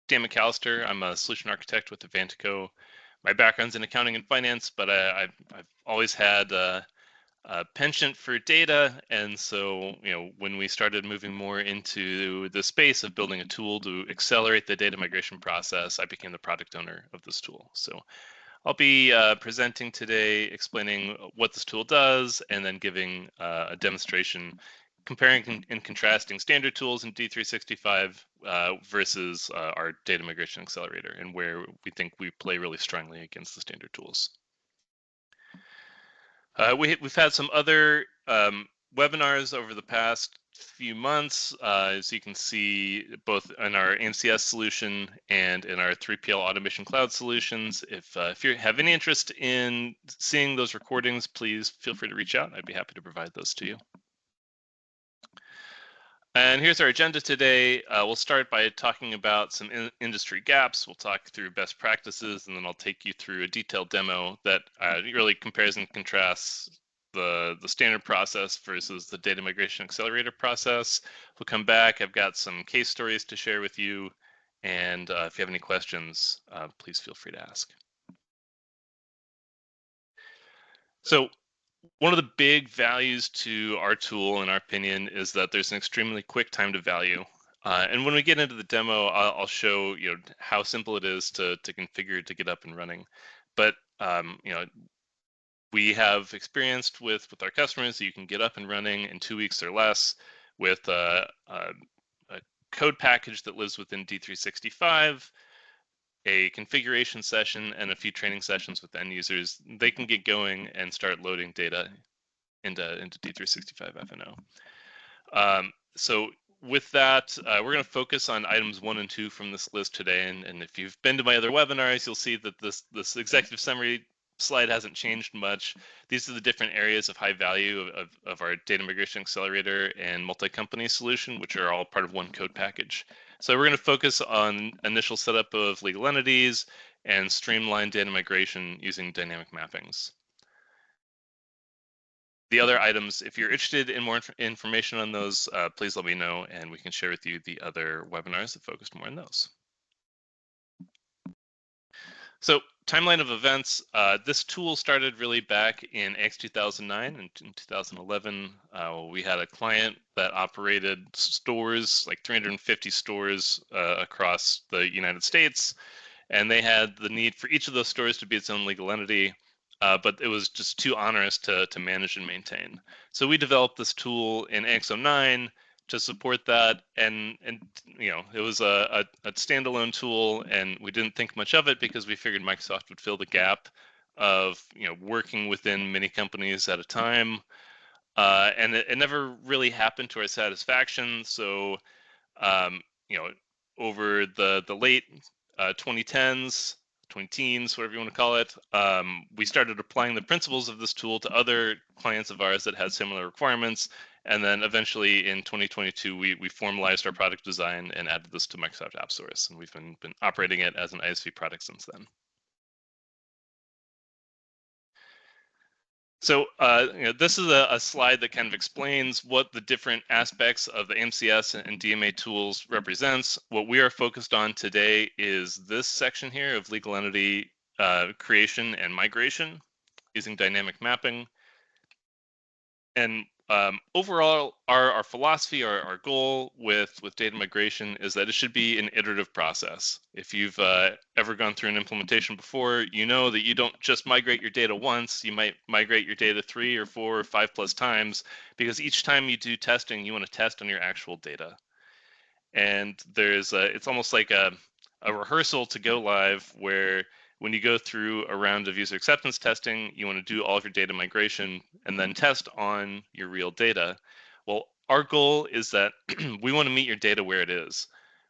Dan McAllister. I'm a solution architect with Avantiico. My background's in accounting and finance, but I've always had a penchant for data, and so when we started moving more into the space of building a tool to accelerate the data migration process, I became the product owner of this tool. So I'll be presenting today, explaining what this tool does, and then giving a demonstration comparing and contrasting standard tools in D365 versus our Data Migration Accelerator, and where we think we play really strongly against the standard tools. We've had some other webinars over the past few months, as you can see, both in our MCS solution and in our 3PL automation cloud solutions. If you have any interest in seeing those recordings, please feel free to reach out. I'd be happy to provide those to you. And here's our agenda today. We'll start by talking about some industry gaps. We'll talk through best practices, and then I'll take you through a detailed demo that really compares and contrasts the standard process versus the Data Migration Accelerator process. We'll come back. I've got some case stories to share with you, and if you have any questions, please feel free to ask. So one of the big values to our tool, in our opinion, is that there's an extremely quick time to value. And when we get into the demo, I'll show how simple it is to configure to get up and running. But we have experienced with our customers that you can get up and running in 2 weeks or less with a code package that lives within D365. A configuration session and a few training sessions with end users. They can get going and start loading data into D365 F&O. So with that, we're going to focus on items 1 and 2 from this list today. And if you've been to my other webinars, you'll see that this executive summary slide hasn't changed much. These are the different areas of high value of our Data Migration Accelerator and multi-company solution, which are all part of one code package. So we're going to focus on initial setup of legal entities and streamline data migration using dynamic mappings. The other items, if you're interested in more information on those, please let me know, and we can share with you the other webinars that focused more on those. So timeline of events, this tool started really back in X2009 and in 2011. We had a client that operated stores, like 350 stores across the United States, and they had the need for each of those stores to be its own legal entity, but it was just too onerous to manage and maintain. So we developed this tool in X09 to support that, and it was a standalone tool, and we didn't think much of it because we figured Microsoft would fill the gap of working within many companies at a time, and it never really happened to our satisfaction. So over the late 2010s, 20-teens, whatever you want to call it, we started applying the principles of this tool to other clients of ours that had similar requirements. And then eventually in 2022, we formalized our product design and added this to Microsoft AppSource. And we've been operating it as an ISV product since then. So this is a slide that kind of explains what the different aspects of the MCS and DMA tools represents. What we are focused on today is this section here of legal entity creation and migration using dynamic mapping. And overall, our philosophy, our goal with data migration is that it should be an iterative process. If you've ever gone through an implementation before, you know that you don't just migrate your data once. You might migrate your data 3 or 4 or 5+ times, because each time you do testing, you want to test on your actual data. And it's almost like a rehearsal to go live, where when you go through a round of user acceptance testing, you want to do all of your data migration and then test on your real data. Well, our goal is that we want to meet your data where it is.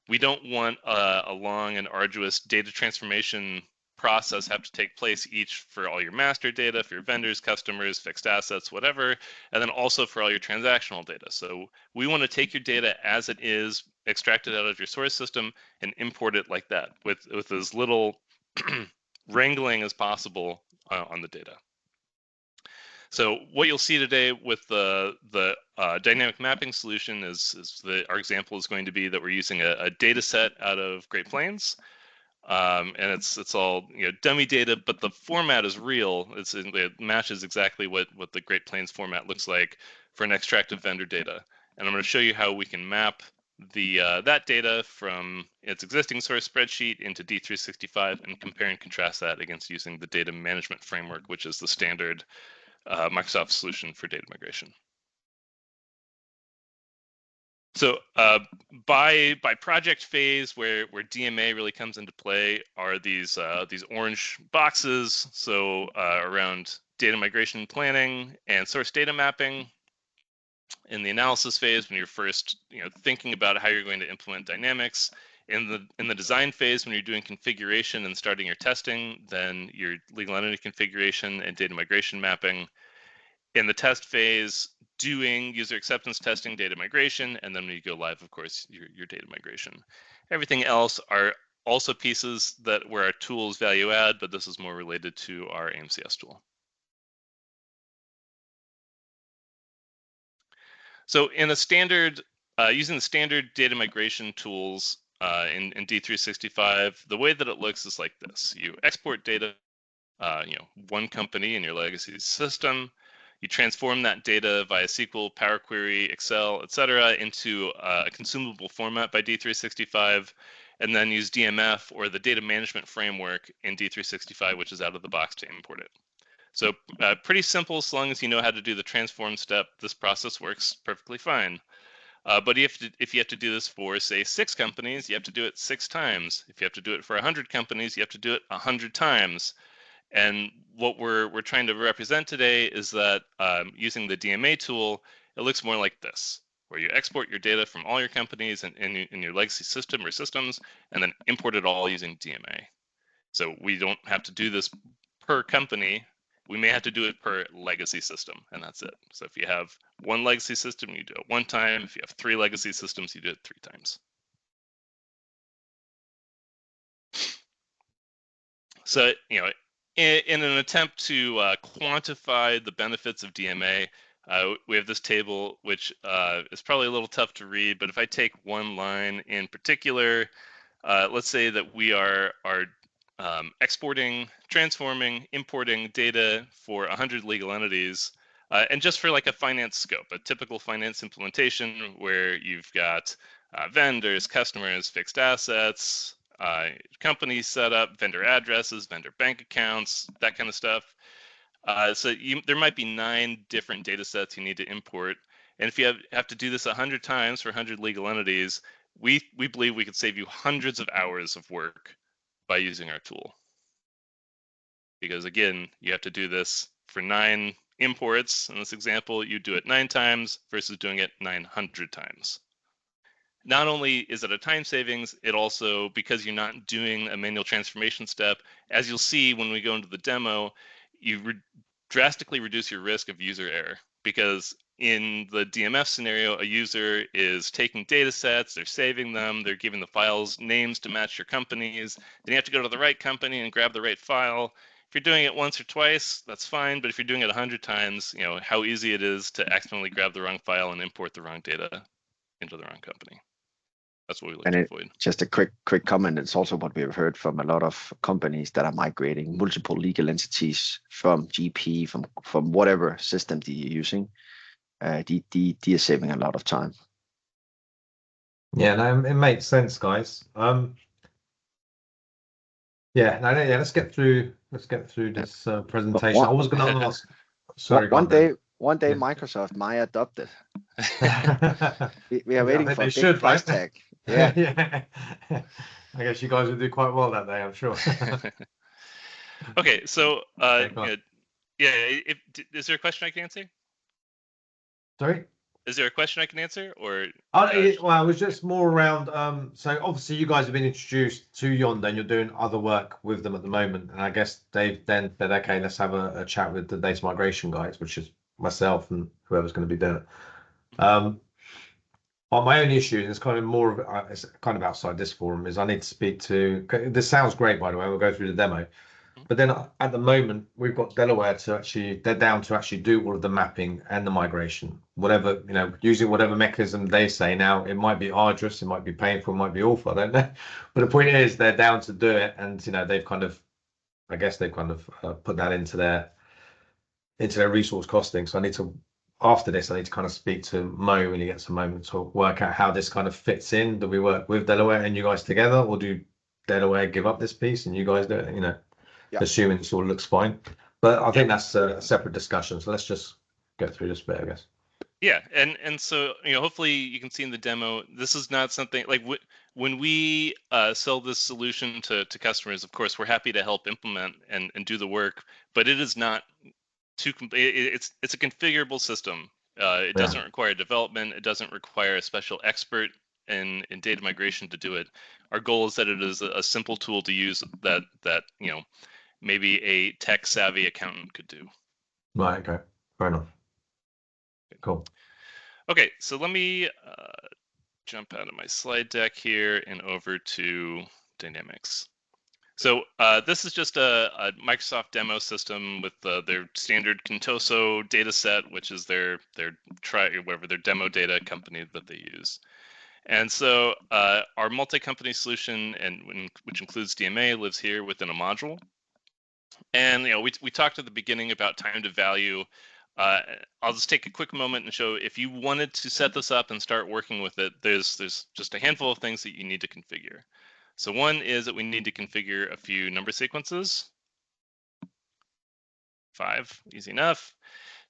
We don't want a long and arduous data transformation process have to take place each for all your master data, for your vendors, customers, fixed assets, whatever, and then also for all your transactional data. So we want to take your data as it is, extract it out of your source system, and import it like that with as little wrangling as possible on the data. So what you'll see today with the dynamic mapping solution is our example is going to be that we're using a data set out of Great Plains. And it's all dummy data, but the format is real. It matches exactly what the Great Plains format looks like for an extractive vendor data. And I'm going to show you how we can map that data from its existing source spreadsheet into D365 and compare and contrast that against using the data management framework, which is the standard Microsoft solution for data migration. So by project phase, where DMA really comes into play, are these orange boxes. So around data migration planning and source data mapping. In the analysis phase, when you're first thinking about how you're going to implement dynamics. In the design phase, when you're doing configuration and starting your testing, then your legal entity configuration and data migration mapping. In the test phase, doing user acceptance testing, data migration, and then when you go live, of course, your data migration. Everything else are also pieces where our tool is value add, but this is more related to our AMCS tool. So in a standard, using the standard data migration tools in D365, the way that it looks is like this. You export data, one company in your legacy system. You transform that data via SQL, Power Query, Excel, etc., into a consumable format by D365, and then use DMF or the data management framework in D365, which is out of the box, to import it. So pretty simple. As long as you know how to do the transform step, this process works perfectly fine. But if you have to do this for, say, 6 companies, you have to do it 6 times. If you have to do it for 100 companies, you have to do it 100 times. And what we're trying to represent today is that using the DMA tool, it looks more like this, where you export your data from all your companies in your legacy system or systems, and then import it all using DMA. So we don't have to do this per company. We may have to do it per legacy system, and that's it. So if you have 1 legacy system, you do it 1 time. If you have 3 legacy systems, you do it 3 times. So, in an attempt to quantify the benefits of DMA, we have this table, which is probably a little tough to read, but if I take one line in particular, let's say that we are exporting, transforming, importing data for 100 legal entities, and just for like a finance scope, a typical finance implementation where you've got vendors, customers, fixed assets, company setup, vendor addresses, vendor bank accounts, that kind of stuff. So there might be 9 different data sets you need to import. And if you have to do this 100 times for 100 legal entities, we believe we could save you hundreds of hours of work by using our tool. Because again, you have to do this for 9 imports. In this example, you do it 9 times versus doing it 900 times. Not only is it a time savings, it also, because you're not doing a manual transformation step, as you'll see when we go into the demo, you drastically reduce your risk of user error. Because in the DMF scenario, a user is taking data sets, they're saving them, they're giving the files names to match your companies. Then you have to go to the right company and grab the right file. If you're doing it once or twice, that's fine. But if you're doing it 100 times, how easy it is to accidentally grab the wrong file and import the wrong data into the wrong company. That's what we like to avoid. Just a quick comment. It's also what we've heard from a lot of companies that are migrating multiple legal entities from GP, from whatever system that you're using. They are saving a lot of time. Yeah, no, it makes sense, guys. Yeah, let's get through this presentation. I was going to ask. Sorry, one day Microsoft might adopt it. we are waiting for a big price tag. Yeah. Yeah. I guess you guys will do quite well that day, I'm sure. Okay, so is there a question I can answer? Sorry? Is there a question I can answer, or? Well, it was just more around. So obviously, you guys have been introduced to Yonder, and you're doing other work with them at the moment. And I guess they've then said, "Okay, let's have a chat with the data migration guys," which is myself and whoever's going to be doing it. But my only issue, and it's kind of more of it's kind of outside this forum, is I need to speak to. This sounds great, by the way. We'll go through the demo. But then at the moment, we've got Delaware they're down to actually do all of the mapping and the migration, whatever, using whatever mechanism they say. Now, it might be arduous, it might be painful, it might be awful, I don't know. But the point is, they're down to do it. And, they've kind of, I guess they've kind of put that into their resource costing. So after this, I need to kind of speak to Mo when he gets a moment to work out how this kind of fits in. Do we work with Delaware and you guys together, or do Delaware give up this piece and you guys do it, assuming this all looks fine? But I think that's a separate discussion. So let's just go through this bit, I guess. Yeah, and so hopefully you can see in the demo, this is not something like when we sell this solution to customers. Of course, we're happy to help implement and do the work, but it is not too. It's a configurable system. It doesn't require development. It doesn't require a special expert in data migration to do it. Our goal is that it is a simple tool to use that maybe a tech savvy accountant could do. Right. Okay. Fair enough. Cool. Okay, so let me jump out of my slide deck here and over to Dynamics. So this is just a Microsoft demo system with their standard Contoso data set, which is their demo data company that they use. And so our multi-company solution, which includes DMA, lives here within a module. And we talked at the beginning about time to value. I'll just take a quick moment and show if you wanted to set this up and start working with it, there's just a handful of things that you need to configure. So one is that we need to configure a few number sequences. 5, easy enough.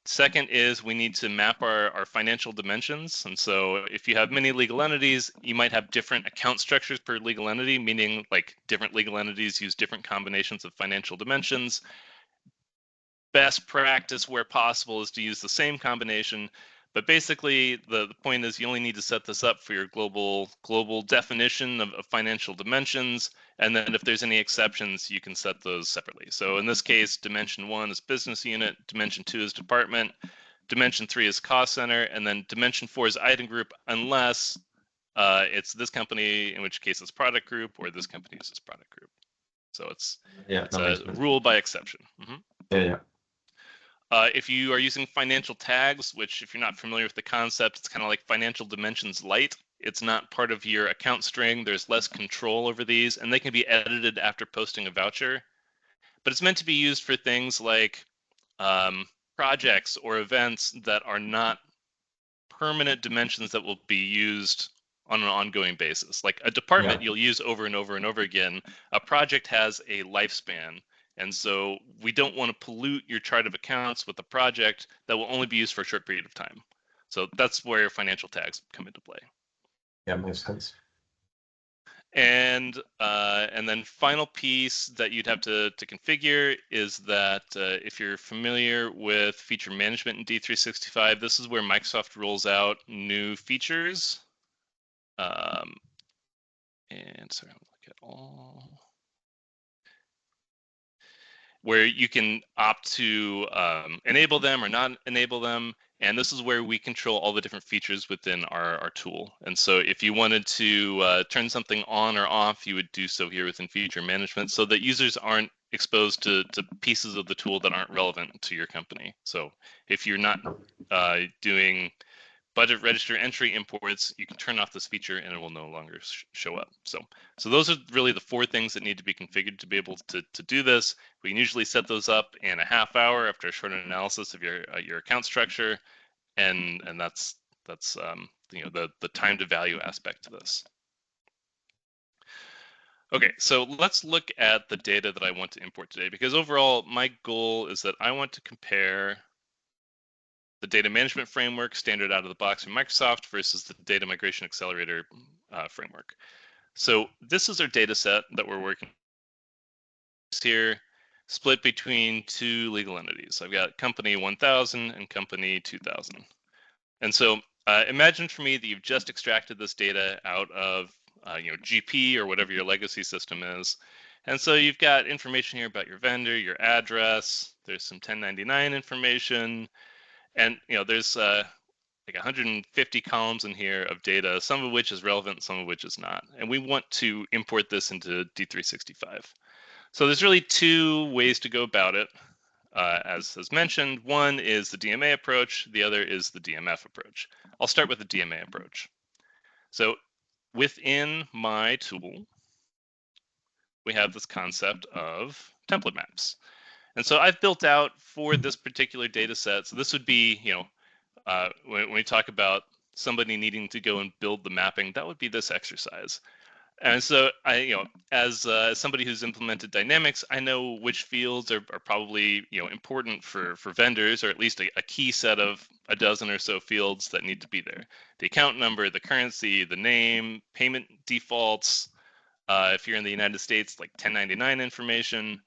Second is we need to map our financial dimensions. And so if you have many legal entities, you might have different account structures per legal entity, meaning like different legal entities use different combinations of financial dimensions. Best practice where possible is to use the same combination, but basically the point is you only need to set this up for your global definition of financial dimensions, and then if there's any exceptions, you can set those separately. So in this case, dimension 1 is business unit, dimension 2 is department, dimension 3 is cost center, and then dimension 4 is item group, unless it's this company, in which case it's product group, or this company is this product group. So it's a rule by exception. Yeah. If you are using financial tags, which if you're not familiar with the concept, it's kind of like financial dimensions light. It's not part of your account string. There's less control over these, and they can be edited after posting a voucher. But it's meant to be used for things like projects or events that are not permanent dimensions that will be used on an ongoing basis. Like a department you'll use over and over and over again. A project has a lifespan. And so we don't want to pollute your chart of accounts with a project that will only be used for a short period of time. So that's where financial tags come into play. Yeah, makes sense. And then final piece that you'd have to configure is that if you're familiar with feature management in D365, this is where Microsoft rolls out new features. And sorry, I'll look at all. Where you can opt to enable them or not enable them. And this is where we control all the different features within our tool. And so if you wanted to turn something on or off, you would do so here within feature management so that users aren't exposed to pieces of the tool that aren't relevant to your company. So if you're not doing budget register entry imports, you can turn off this feature and it will no longer show up. So those are really the 4 things that need to be configured to be able to do this. We can usually set those up in a half hour after a short analysis of your account structure, and that's the time to value aspect to this. Okay, so let's look at the data that I want to import today, because overall my goal is that I want to compare the data management framework standard out of the box from Microsoft versus the Data Migration Accelerator framework. So this is our data set that we're working here, split between 2 legal entities. I've got company 1000 and company 2000. And so imagine for me that you've just extracted this data out of GP or whatever your legacy system is. And so you've got information here about your vendor, your address, there's some 1099 information, and there's like 150 columns in here of data, some of which is relevant, some of which is not. And we want to import this into D365. So there's really two ways to go about it. As mentioned, one is the DMA approach, the other is the DMF approach. I'll start with the DMA approach. So within my tool, we have this concept of template maps. And so I've built out for this particular data set, so this would be, when we talk about somebody needing to go and build the mapping, that would be this exercise. And so as somebody who's implemented Dynamics, I know which fields are probably, important for vendors, or at least a key set of a dozen or so fields that need to be there. The account number, the currency, the name, payment defaults. If you're in the United States, like 1099 information.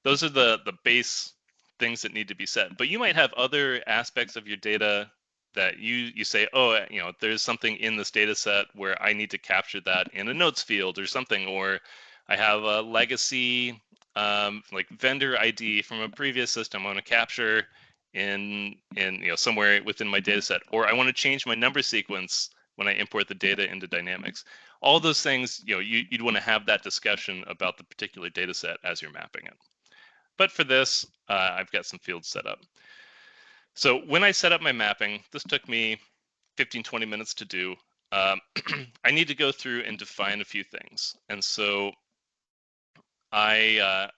Those are the base things that need to be set. But you might have other aspects of your data that you say, oh, there's something in this data set where I need to capture that in a notes field or something, or I have a legacy like vendor ID from a previous system I want to capture in somewhere within my data set, or I want to change my number sequence when I import the data into Dynamics. All those things, you'd want to have that discussion about the particular data set as you're mapping it. But for this, I've got some fields set up. So when I set up my mapping, this took me 15, 20 minutes to do. I need to go through and define a few things. And so I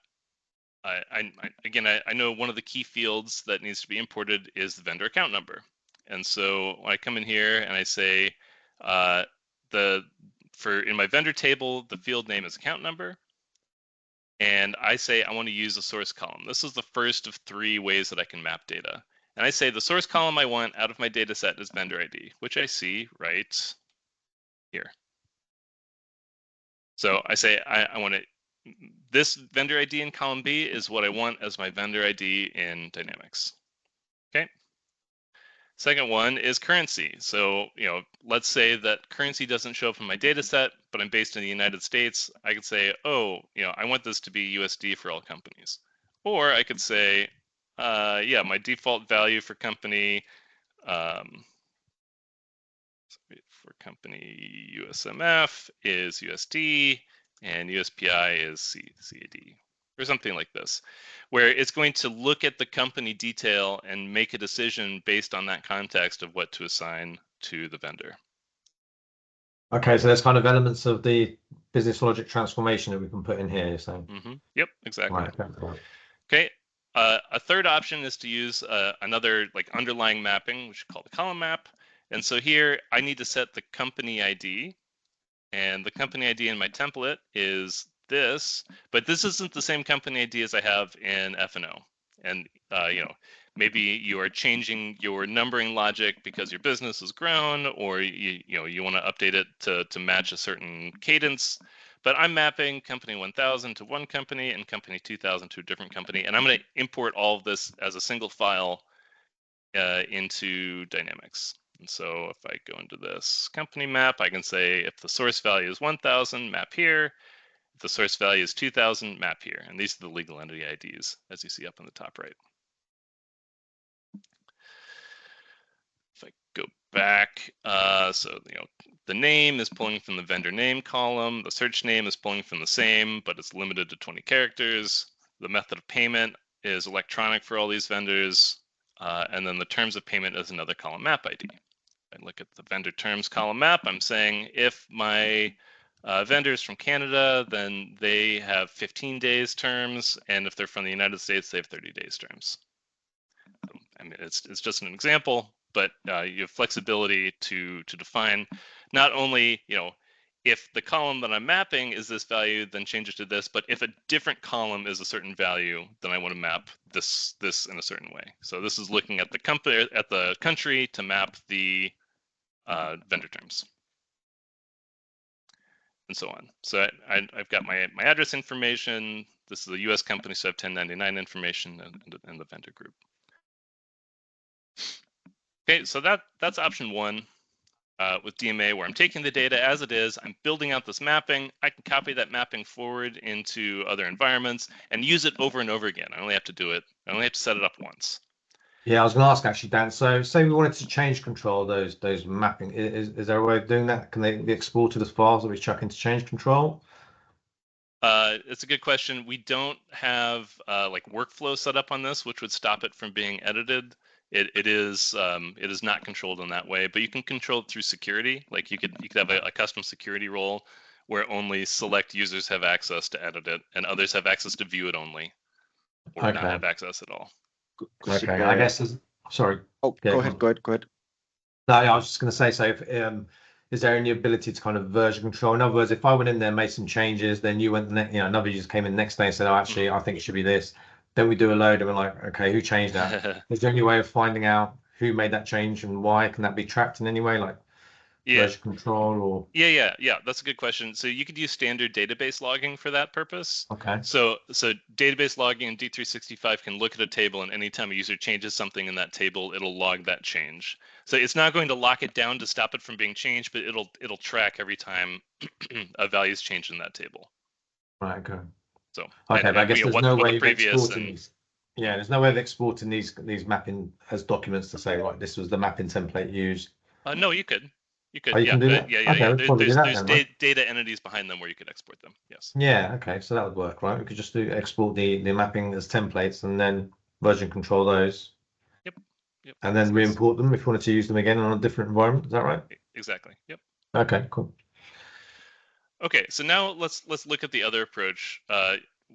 know one of the key fields that needs to be imported is the vendor account number. And so when I come in here and I say, in my vendor table, the field name is account number. And I say I want to use a source column. This is the first of 3 ways that I can map data. And I say the source column I want out of my data set is vendor ID, which I see right here. So I say I want to, this vendor ID in column B is what I want as my vendor ID in Dynamics. Okay. Second one is currency. So, let's say that currency doesn't show up in my data set, but I'm based in the United States. I could say, oh, I want this to be USD for all companies. Or I could say, yeah, my default value for company, USMF is USD, and USPI is CAD, or something like this, where it's going to look at the company detail and make a decision based on that context of what to assign to the vendor. Okay, so there's kind of elements of the business logic transformation that we can put in here. So. Yep, exactly. Right. Okay. A third option is to use another underlying mapping, which we call the column map. And so here I need to set the company ID, and the company ID in my template is this, but this isn't the same company ID as I have in F&O. And maybe you are changing your numbering logic because your business has grown, or you want to update it to match a certain cadence. But I'm mapping company 1000 to one company and company 2000 to a different company, and I'm going to import all of this as a single file into Dynamics. And so if I go into this company map, I can say if the source value is 1000, map here. If the source value is 2000, map here. And these are the legal entity IDs, as you see up in the top right. If I go back, so the name is pulling from the vendor name column. The search name is pulling from the same, but it's limited to 20 characters. The method of payment is electronic for all these vendors. And then the terms of payment is another column map ID. I look at the vendor terms column map. I'm saying if my vendor is from Canada, then they have 15 days terms, and if they're from the United States, they have 30 days terms. I mean, it's just an example, but you have flexibility to define not only if the column that I'm mapping is this value, then change it to this. But if a different column is a certain value, then I want to map this in a certain way. So this is looking at the country to map the vendor terms, and so on. So I've got my address information. This is a U.S. company, so I have 1099 information and the vendor group. Okay, so that's option 1. With DMA, where I'm taking the data as it is, I'm building out this mapping. I can copy that mapping forward into other environments and use it over and over again. I only have to set it up once. Yeah, I was going to ask actually, Dan. So say we wanted to change control those mapping. Is there a way of doing that? Can they be exported as files that we chuck into change control? It's a good question. We don't have like workflow set up on this, which would stop it from being edited. It is not controlled in that way, but you can control it through security. Like you could have a custom security role where only select users have access to edit it, and others have access to view it only, or not have access at all. Okay, I guess. Sorry. Oh, Yeah, go ahead. No, I was just going to say, so if, is there any ability to kind of version control? In other words, if I went in there, made some changes, then you went, another user came in the next day and said, oh, actually, I think it should be this. Then we do a load and we're like, okay, who changed that? Is there any way of finding out who made that change and why? Can that be tracked in any way, like version control or? Yeah. That's a good question. So you could use standard database logging for that purpose. Okay. So database logging in D365 can look at a table, and anytime a user changes something in that table, it'll log that change. So it's not going to lock it down to stop it from being changed, but it'll track every time a value's changed in that table. Right. Okay. So okay, but I guess there's no way of exporting these. Yeah, there's no way of exporting these mapping as documents to say, right, this was the mapping template used. No, you could. You could, you can do that? yeah. Okay, there's data entities behind them where you could export them. Yes. Yeah. Okay. So that would work, right? We could just export the mapping as templates and then version control those. Yep. And then re-import them if you wanted to use them again on a different environment. Is that right? Exactly. Yep. Okay. Cool. Okay. So now let's look at the other approach.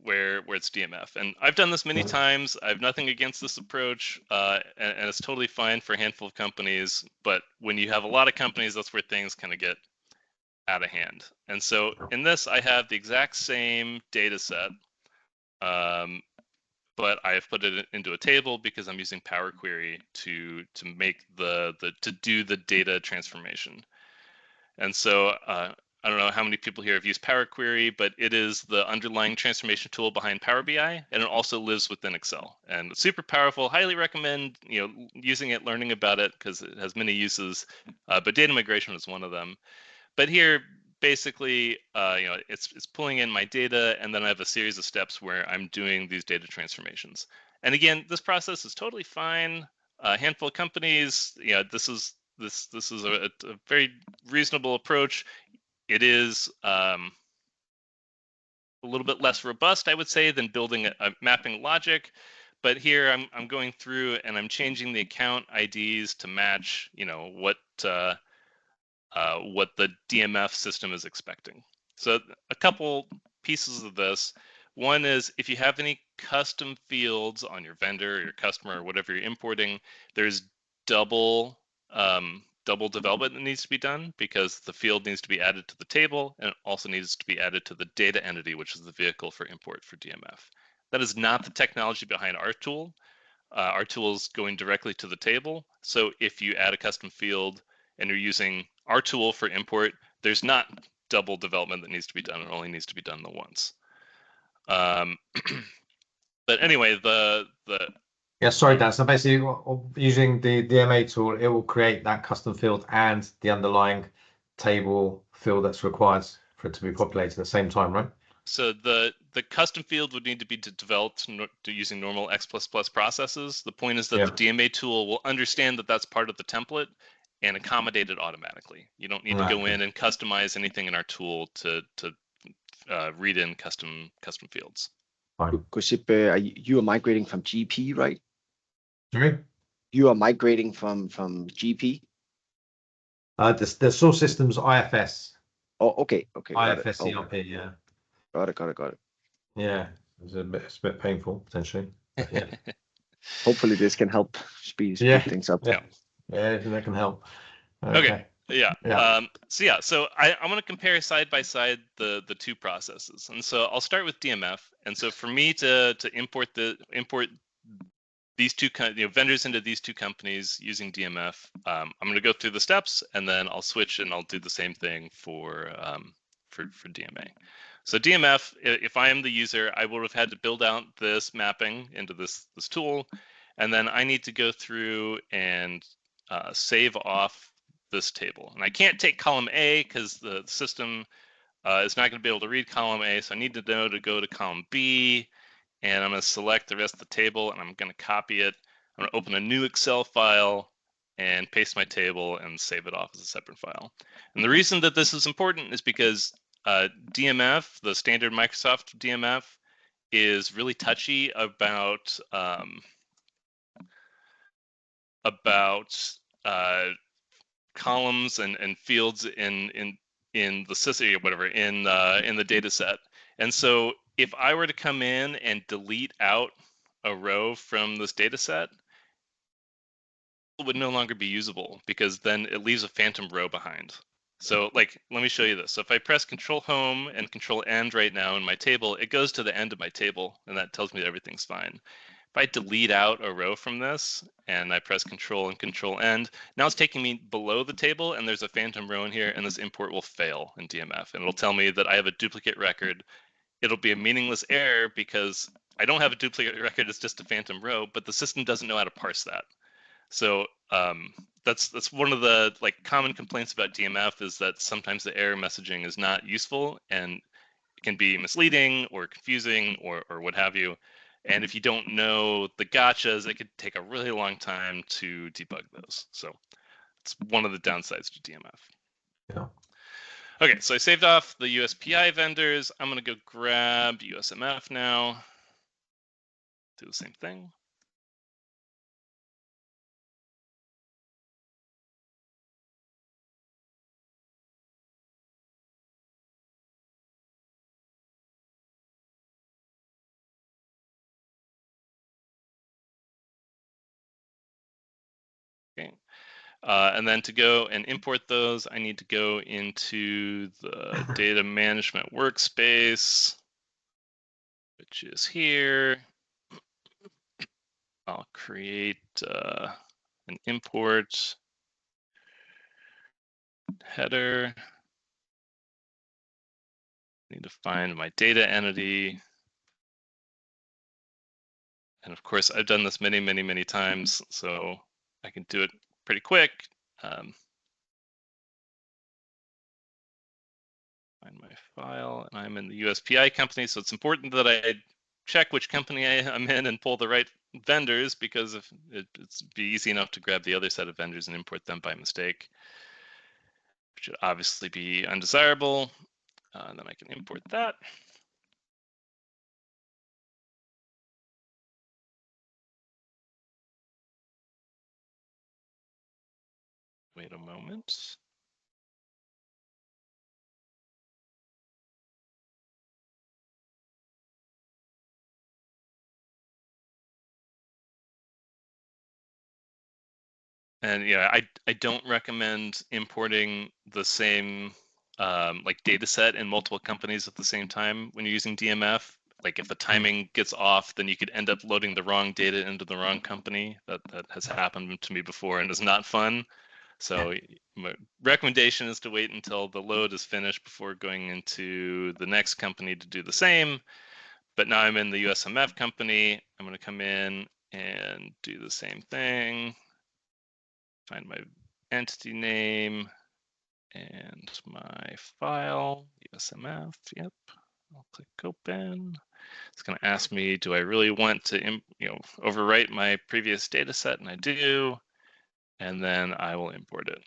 Where it's DMF, and I've done this many times. I have nothing against this approach, and it's totally fine for a handful of companies. But when you have a lot of companies, that's where things kind of get out of hand. And so in this, I have the exact same data set, but I have put it into a table because I'm using Power Query to make to do the data transformation. And so I don't know how many people here have used Power Query, but it is the underlying transformation tool behind Power BI, and it also lives within Excel. And it's super powerful. Highly recommend using it, learning about it, because it has many uses. But data migration is one of them. But here, basically, it's pulling in my data, and then I have a series of steps where I'm doing these data transformations. And again, this process is totally fine. A handful of companies, this is a very reasonable approach. It is a little bit less robust, I would say, than building a mapping logic. But here I'm going through and I'm changing the account IDs to match, what the DMF system is expecting. So a couple pieces of this. One is if you have any custom fields on your vendor or your customer or whatever you're importing, there's double development that needs to be done, because the field needs to be added to the table, and it also needs to be added to the data entity, which is the vehicle for import for DMF. That is not the technology behind our tool. Our tool is going directly to the table. So if you add a custom field and you're using our tool for import, there's not double development that needs to be done. It only needs to be done the once. But anyway, Yeah, sorry, Dan. So basically, using the DMA tool, it will create that custom field and the underlying table field that's required for it to be populated at the same time, right? So the custom field would need to be developed using normal X++ processes. The point is that the DMA tool will understand that that's part of the template and accommodate it automatically. You don't need to go in and customize anything in our tool to read in custom fields. Kusip, you are migrating from GP, right? Sorry? You are migrating from GP? The source system's IFS. Oh, okay. IFS ERP, yeah. Got it. Yeah, it's a bit painful, potentially. Yeah. Hopefully this can help speed things up. Yeah, that can help. Okay. Yeah. So I'm going to compare side by side the two processes, and so I'll start with DMF. And so for me to import these two vendors into these two companies using DMF, I'm going to go through the steps, and then I'll switch and I'll do the same thing for DMA. So DMF, if I am the user, I would have had to build out this mapping into this tool, and then I need to go through and save off this table. And I can't take column A because the system is not going to be able to read column A, so I need to know to go to column B, and I'm going to select the rest of the table, and I'm going to copy it. I'm going to open a new Excel file and paste my table and save it off as a separate file. And the reason that this is important is because DMF, the standard Microsoft DMF, is really touchy about columns and fields in the system, whatever, in the data set. And so if I were to come in and delete out a row from this data set, it would no longer be usable because then it leaves a phantom row behind. So like, let me show you this. So if I press Control Home and Control End right now in my table, it goes to the end of my table, and that tells me that everything's fine. If I delete out a row from this and I press Control and Control End, now it's taking me below the table and there's a phantom row in here, and this import will fail in DMF, and it'll tell me that I have a duplicate record. It'll be a meaningless error because I don't have a duplicate record, it's just a phantom row, but the system doesn't know how to parse that. So that's one of the common complaints about DMF, is that sometimes the error messaging is not useful and it can be misleading or confusing or what have you. And if you don't know the gotchas, it could take a really long time to debug those. So it's one of the downsides to DMF. Yeah. Okay, so I saved off the USPI vendors. I'm going to go grab USMF now. Do the same thing. Okay. And then to go and import those, I need to go into the data management workspace, which is here. I'll create an import header. I need to find my data entity. And of course, I've done this many, many, many times, so I can do it pretty quick. Find my file, and I'm in the USPI company, so it's important that I check which company I'm in and pull the right vendors, because if it's be easy enough to grab the other set of vendors and import them by mistake, which should obviously be undesirable. And then I can import that. Wait a moment. And yeah, I don't recommend importing the same data set in multiple companies at the same time when you're using DMF. Like if the timing gets off, then you could end up loading the wrong data into the wrong company. That has happened to me before and is not fun. So my recommendation is to wait until the load is finished before going into the next company to do the same. But now I'm in the USMF company. I'm going to come in and do the same thing. Find my entity name and my file, USMF. Yep. I'll click open. It's going to ask me, do I really want to overwrite my previous data set? And I do. And then I will import it.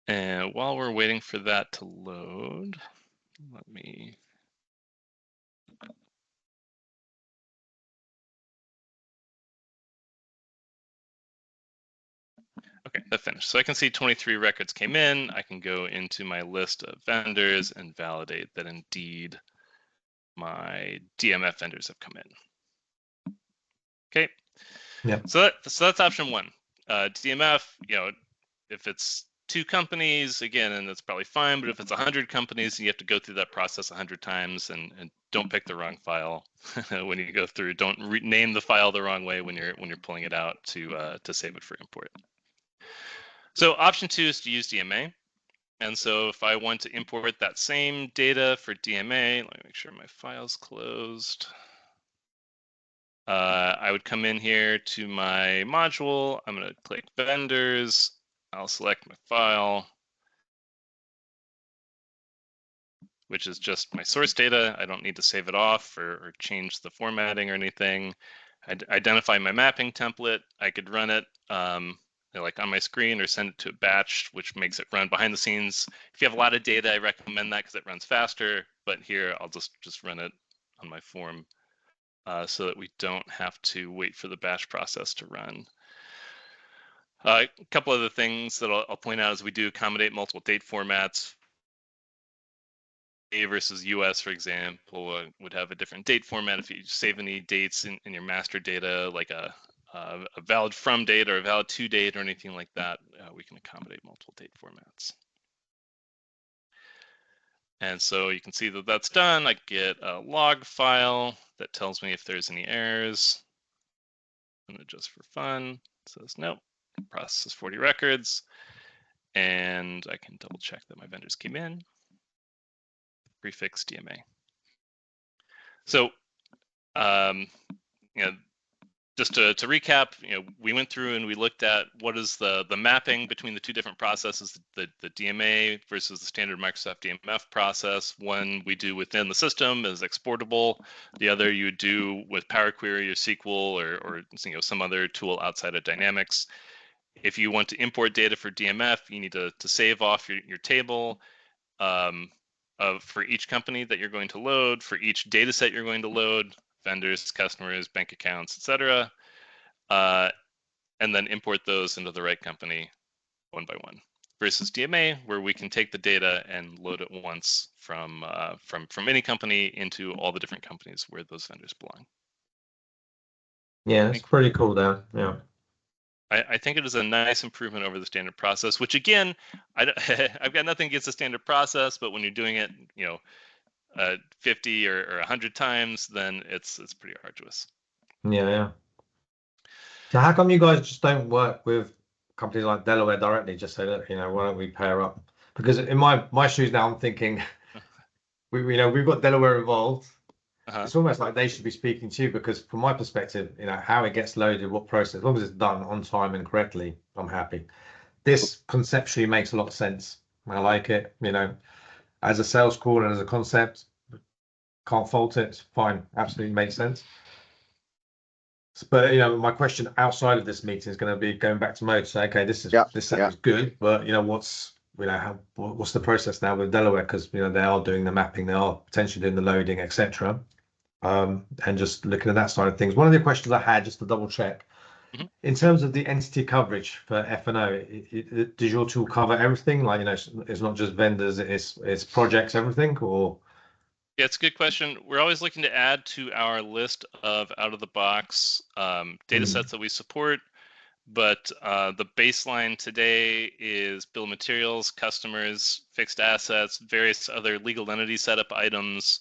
And while we're waiting for that to load, let me okay, that finished. So I can see 23 records came in. I can go into my list of vendors and validate that indeed my DMF vendors have come in. Okay. Yeah. So that's option one. DMF, if it's 2 companies, again, and that's probably fine. But if it's 100 companies, you have to go through that process 100 times, and don't pick the wrong file when you go through. Don't name the file the wrong way when you're pulling it out to save it for import. So option 2 is to use DMA. And so if I want to import that same data for DMA, let me make sure my file's closed. I would come in here to my module. I'm going to click vendors. I'll select my file, which is just my source data. I don't need to save it off or change the formatting or anything. I'd identify my mapping template. I could run it like on my screen or send it to a batch, which makes it run behind the scenes. If you have a lot of data, I recommend that because it runs faster. But here, I'll just run it on my form so that we don't have to wait for the batch process to run. A couple other things that I'll point out is we do accommodate multiple date formats. A versus US, for example, would have a different date format. If you save any dates in your master data, like a valid from date or a valid to date or anything like that, we can accommodate multiple date formats. And so you can see that that's done. I get a log file that tells me if there's any errors. And just for fun, it says nope, processes 40 records. And I can double check that my vendors came in. Prefix DMA. So, just to recap, we went through and we looked at what is the mapping between the two different processes, the DMA versus the standard Microsoft DMF process. One we do within the system is exportable. The other you do with Power Query or SQL or some other tool outside of Dynamics. If you want to import data for DMF, you need to save off your table for each company that you're going to load, for each data set you're going to load, vendors, customers, bank accounts, etc., and then import those into the right company one by one. Versus DMA, where we can take the data and load it once from any company into all the different companies where those vendors belong. Yeah, it's pretty cool there. Yeah. I think it is a nice improvement over the standard process, which again, I've got nothing against the standard process, but when you're doing it, 50 or 100 times, then it's pretty arduous. Yeah. So how come you guys just don't work with companies like Delaware directly? Just say that, why don't we pair up? Because in my shoes now, I'm thinking, we've got Delaware involved. It's almost like they should be speaking to you, because from my perspective, how it gets loaded, what process, as long as it's done on time and correctly, I'm happy. This conceptually makes a lot of sense. I like it, as a sales call and as a concept, can't fault it. It's fine, absolutely makes sense. But my question outside of this meeting is going to be going back to Mo to say, okay, this sounds good, but what's the process now with Delaware? Because they are doing the mapping, they are potentially doing the loading, etc. And just looking at that side of things, one of the questions I had, just to double check, in terms of the entity coverage for F&O, does your tool cover everything? Like, it's not just vendors, it's projects, everything, or? Yeah, it's a good question. We're always looking to add to our list of out-of-the-box data sets that we support, but the baseline today is bill of materials, customers, fixed assets, various other legal entity setup items,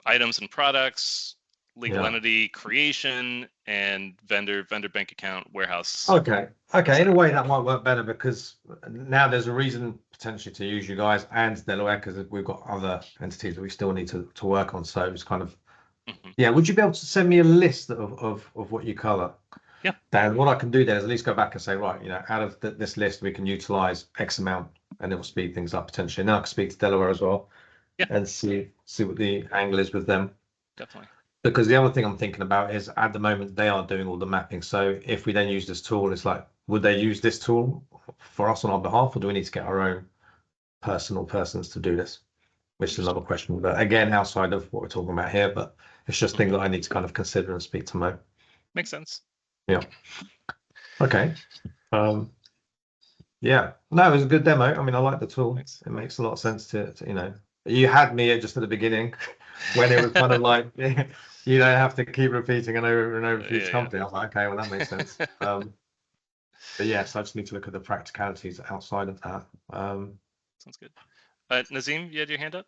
items and products, legal entity creation, and vendor bank account, warehouse. Okay. In a way, that might work better, because now there's a reason potentially to use you guys and Delaware, because we've got other entities that we still need to work on. So it's kind of, would you be able to send me a list of what you cover? Yeah. Dan, what I can do then is at least go back and say, right, out of this list, we can utilize X amount, and it will speed things up potentially. Now I can speak to Delaware as well, and see what the angle is with them. Definitely. Because the other thing I'm thinking about is, at the moment, they are doing all the mapping. So if we then use this tool, it's like, would they use this tool for us on our behalf, or do we need to get our own personal persons to do this? Which is another question, but again, outside of what we're talking about here, but it's just things that I need to kind of consider and speak to Mo. Makes sense. Yeah. Okay. Yeah. No, it was a good demo. I mean, I like the tool. Thanks. It makes a lot of sense to you had me just at the beginning when it was kind of like, you don't have to keep repeating and over for each company. I was like, okay, well, that makes sense. But yes, I just need to look at the practicalities outside of that. Sounds good. Nazim, you had your hand up?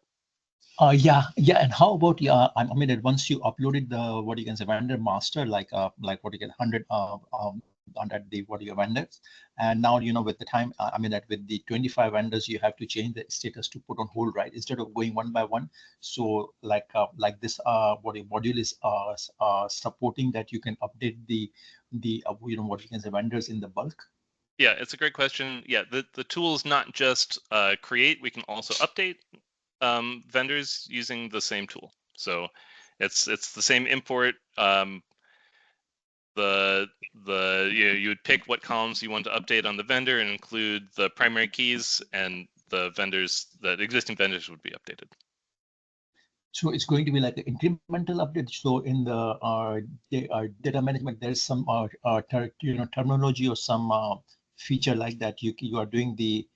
Yeah. And how about I mean, once you uploaded the vendor master, like 100 under the vendors, and now with the time, I mean that with the 25 vendors, you have to change the status to put on hold, right? Instead of going one by one. So like this module is supporting that you can update the vendors in the bulk. Yeah, it's a great question. Yeah, the tool is not just create. We can also update vendors using the same tool. So it's the same import. You would pick what columns you want to update on the vendor and include the primary keys, and the existing vendors would be updated. So it's going to be like an incremental update. So in the data management, there's some terminology or some feature like that. You are doing the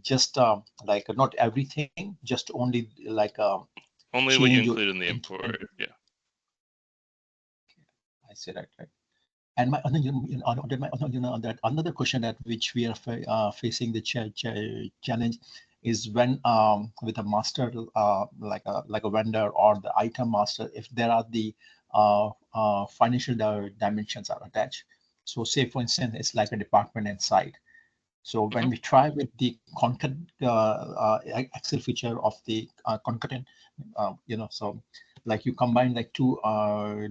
just like not everything, just only like only what you include in the import. Yeah. I say that right. And my that another question that which we are facing the challenge is when with a master like a vendor or the item master, if there are the financial dimensions are attached. So say for instance, it's like a department and site. So when we try with the concurrent Excel feature of the concurrent, so like you combine like two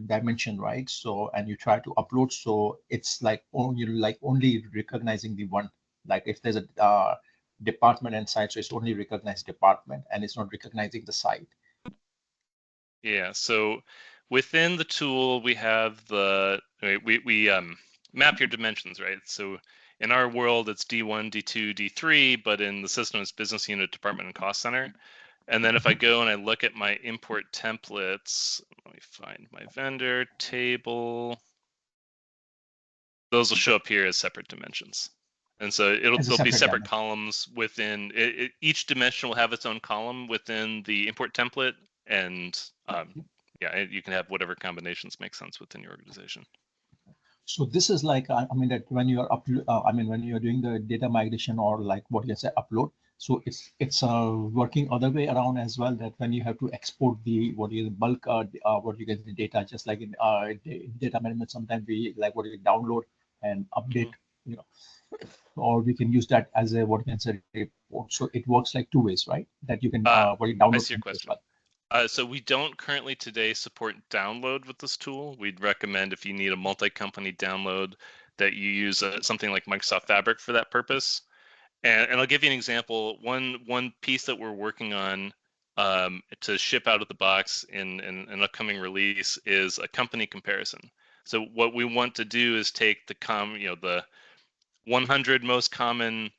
dimension, right? So and you try to upload, so it's like only recognizing the one. Like if there's a department and site, so it's only recognized department and it's not recognizing the site. Yeah. So within the tool, we have we map your dimensions, right? So in our world, it's D1, D2, D3, but in the system, it's business unit, department, and cost center. And then if I go and I look at my import templates, let me find my vendor table. Those will show up here as separate dimensions. And so there'll be separate columns within it. Each dimension will have its own column within the import template, and yeah, you can have whatever combinations make sense within your organization. So this is like, I mean, that when you are when you're doing the data migration or like what you say upload, so it's working other way around as well, that when you have to export the bulk what you get the data, just like in data management, sometimes we like what you download and update, or we can use that as a what you can say report. So it works like two ways, right? That you can what you download. I see your question. So we don't currently today support download with this tool. We'd recommend if you need a multi-company download that you use something like Microsoft Fabric for that purpose. And I'll give you an example. One piece that we're working on to ship out of the box in an upcoming release is a company comparison. So what we want to do is take the 100 most common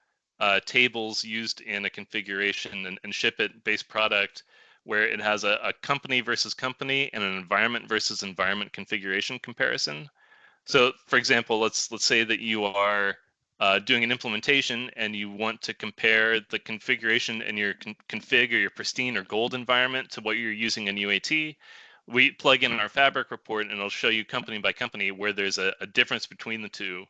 tables used in a configuration and ship it base product, where it has a company versus company and an environment versus environment configuration comparison. So for example, let's say that you are doing an implementation and you want to compare the configuration in your config or your pristine or gold environment to what you're using in UAT. We plug in our Fabric report and it'll show you company by company where there's a difference between the two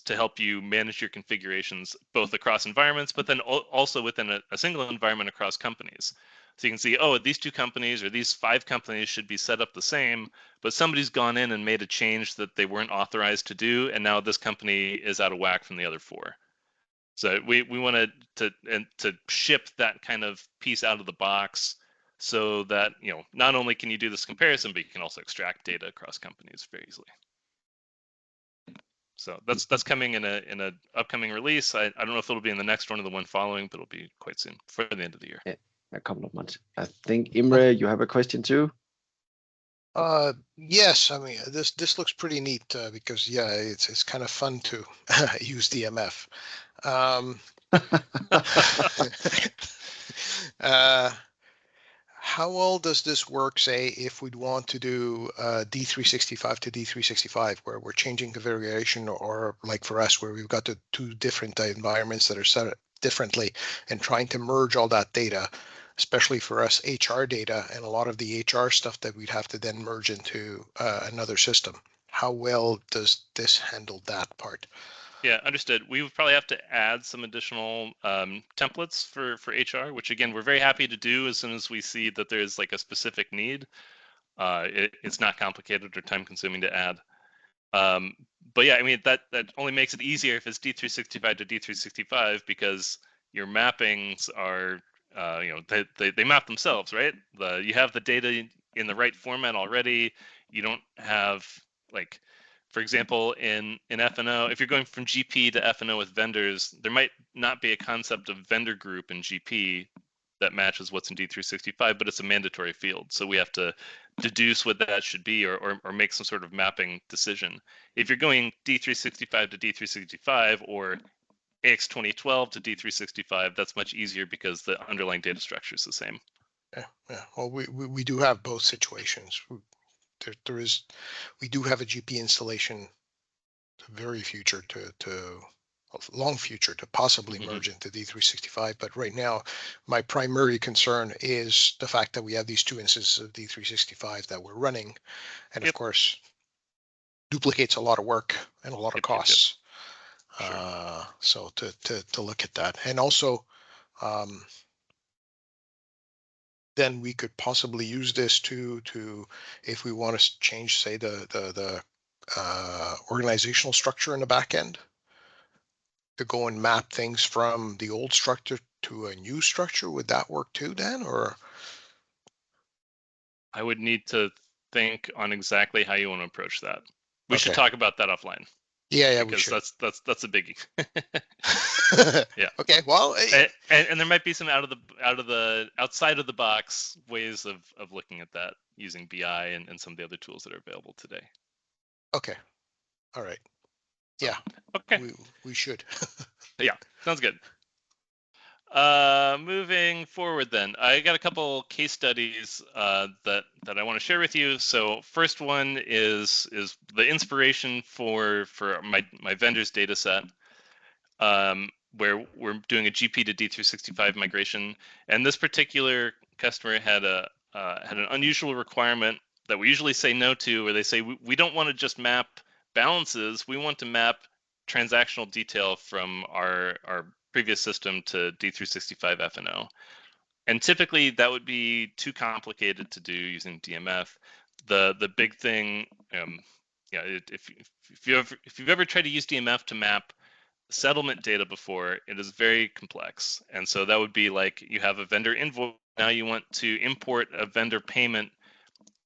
to help you manage your configurations both across environments, but then also within a single environment across companies. So you can see, oh, these two companies or these 5 companies should be set up the same, but somebody's gone in and made a change that they weren't authorized to do, and now this company is out of whack from the other 4. So we wanted to ship that kind of piece out of the box, so that not only can you do this comparison, but you can also extract data across companies very easily. So that's coming in a upcoming release. I don't know if it'll be in the next one or the one following, but it'll be quite soon, for the end of the year. Yeah, a couple of months. I think Imre, you have a question too? Yes, I mean this looks pretty neat because yeah, it's kind of fun to use DMF. How well does this work, say, if we'd want to do D365 to D365, where we're changing configuration, or like for us, where we've got the 2 different environments that are set up differently and trying to merge all that data, especially for us HR data and a lot of the HR stuff that we'd have to then merge into another system. How well does this handle that part? Yeah, understood. We would probably have to add some additional templates for HR, which again, we're very happy to do as soon as we see that there's like a specific need. It's not complicated or time consuming to add. But yeah, I mean, that only makes it easier if it's D365 to D365, because your mappings are, they map themselves, right? You have the data in the right format already. You don't have like For example, in F&O, if you're going from GP to F&O with vendors, there might not be a concept of vendor group in GP that matches what's in D365, but it's a mandatory field. So we have to deduce what that should be or make some sort of mapping decision. If you're going D365 to D365 or AX2012 to D365, that's much easier because the underlying data structure is the same. Yeah. Well, we do have both situations. We do have a GP installation, very future to long future to possibly merge into D365. But right now, my primary concern is the fact that we have these two instances of D365 that we're running, and of course, duplicates a lot of work and a lot of costs. Sure. So to look at that, and also, then we could possibly use this to if we want to change, say, the organizational structure in the back end, to go and map things from the old structure to a new structure. Would that work too, Dan? Or I would need to think on exactly how you want to approach that. We should talk about that offline. Yeah, because that's a biggie. Yeah. Okay. Well, and there might be some outside of the box ways of looking at that using BI and some of the other tools that are available today. Okay. All right. Yeah. Okay. We should. Yeah. Sounds good. Moving forward, then I got a couple case studies that I want to share with you. So first one is the inspiration for my vendor's data set, where we're doing a GP to D365 migration, and this particular customer had an unusual requirement that we usually say no to, where they say we don't want to just map balances, we want to map transactional detail from our previous system to D365 F&O. And typically that would be too complicated to do using DMF. The big thing, if you've ever tried to use DMF to map settlement data before, it is very complex. And so that would be like you have a vendor invoice, now you want to import a vendor payment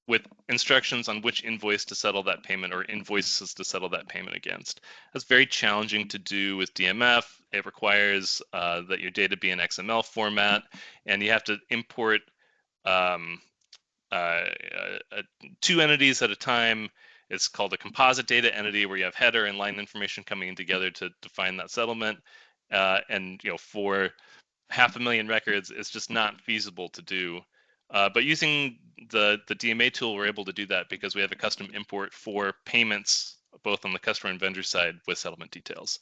with instructions on which invoice to settle that payment or invoices to settle that payment against. That's very challenging to do with DMF. It requires that your data be in XML format, and you have to import 2 entities at a time. It's called a composite data entity, where you have header and line information coming in together to define that settlement. And for 500,000 records, it's just not feasible to do. But using the DMA tool, we're able to do that because we have a custom import for payments, both on the customer and vendor side, with settlement details.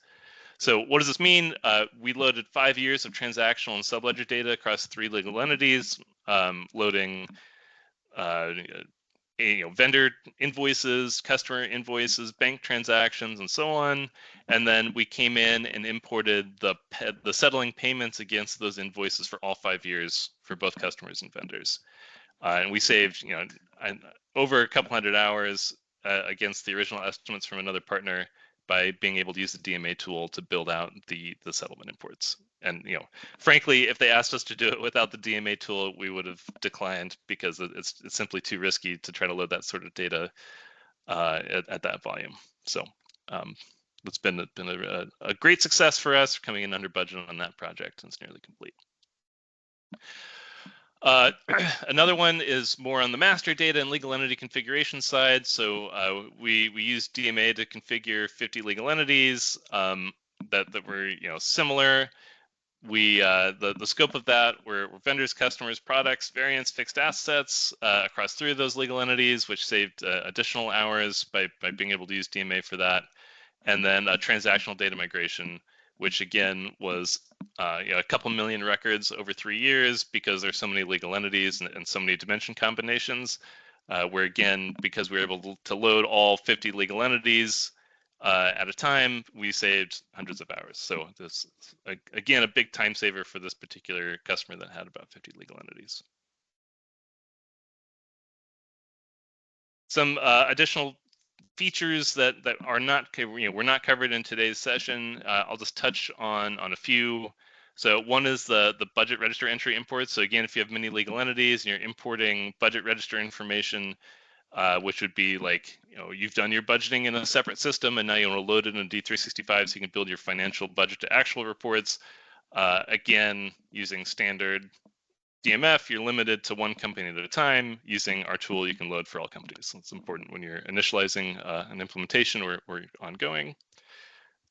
So what does this mean? We loaded 5 years of transactional and subledger data across 3 legal entities, loading vendor invoices, customer invoices, bank transactions, and so on. And then we came in and imported the settling payments against those invoices for all 5 years for both customers and vendors. And we saved over a couple hundred hours against the original estimates from another partner by being able to use the DMA tool to build out the settlement imports. And frankly, if they asked us to do it without the DMA tool, we would have declined because it's simply too risky to try to load that sort of data at that volume. So it's been a great success for us, coming in under budget on that project, and it's nearly complete. Another one is more on the master data and legal entity configuration side. So we use DMA to configure 50 legal entities that were similar. We the scope of that were vendors, customers, products, variants, fixed assets across 3 of those legal entities, which saved additional hours by being able to use DMA for that. And then transactional data migration, which again was a couple million records over 3 years, because there's so many legal entities and so many dimension combinations, where again, because we were able to load all 50 legal entities at a time, we saved hundreds of hours. So this, again, a big time saver for this particular customer that had about 50 legal entities. Some additional features that are not, we're not covered in today's session. I'll just touch on a few. So one is the budget register entry import. So again, if you have many legal entities and you're importing budget register information, which would be like, you've done your budgeting in a separate system and now you want to load it in D365 so you can build your financial budget to actual reports. Again, using standard DMF, you're limited to one company at a time. Using our tool, you can load for all companies. So it's important when you're initializing an implementation or ongoing.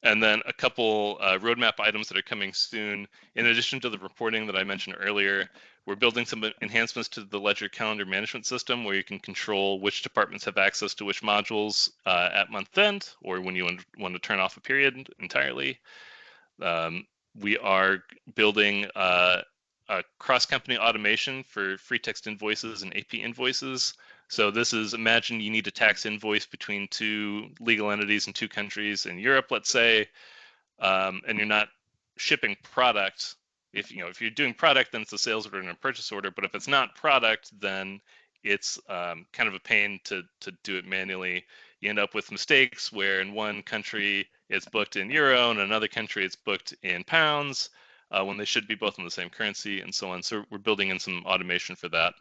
And then a couple roadmap items that are coming soon. In addition to the reporting that I mentioned earlier, we're building some enhancements to the ledger calendar management system where you can control which departments have access to which modules at month end, or when you want to turn off a period entirely. We are building a cross-company automation for free text invoices and AP invoices. So this is, imagine you need a tax invoice between two legal entities in two countries in Europe, let's say, and you're not shipping product. If you're doing product, then it's a sales order and a purchase order. But if it's not product, then it's kind of a pain to do it manually. You end up with mistakes where in one country it's booked in euro, and in another country it's booked in pounds, when they should be both in the same currency, and so on. So we're building in some automation for that.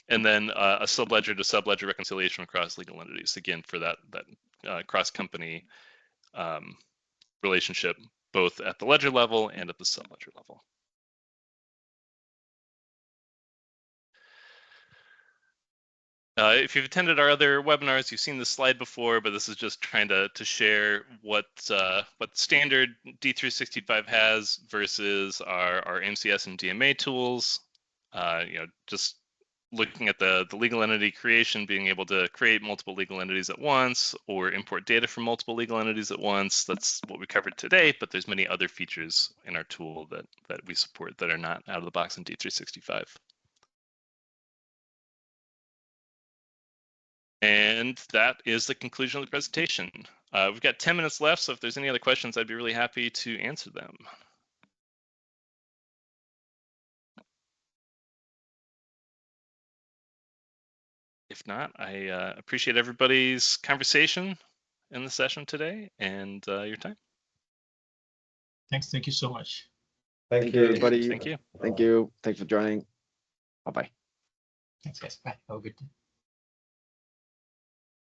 And then a subledger to subledger reconciliation across legal entities, again, for that cross-company relationship, both at the ledger level and at the subledger level. If you've attended our other webinars, you've seen this slide before, but this is just trying to share what standard D365 has versus our MCS and DMA tools. Just looking at the legal entity creation, being able to create multiple legal entities at once or import data from multiple legal entities at once. That's what we covered today, but there's many other features in our tool that we support that are not out of the box in D365. And that is the conclusion of the presentation. We've got 10 minutes left, so if there's any other questions, I'd be really happy to answer them. If not, I appreciate everybody's conversation in the session today and your time. Thanks. Thank you so much. Thank you, everybody. Thank you. Thank you. Thanks for joining. Bye-bye. Thanks, guys. Bye. Have a good day.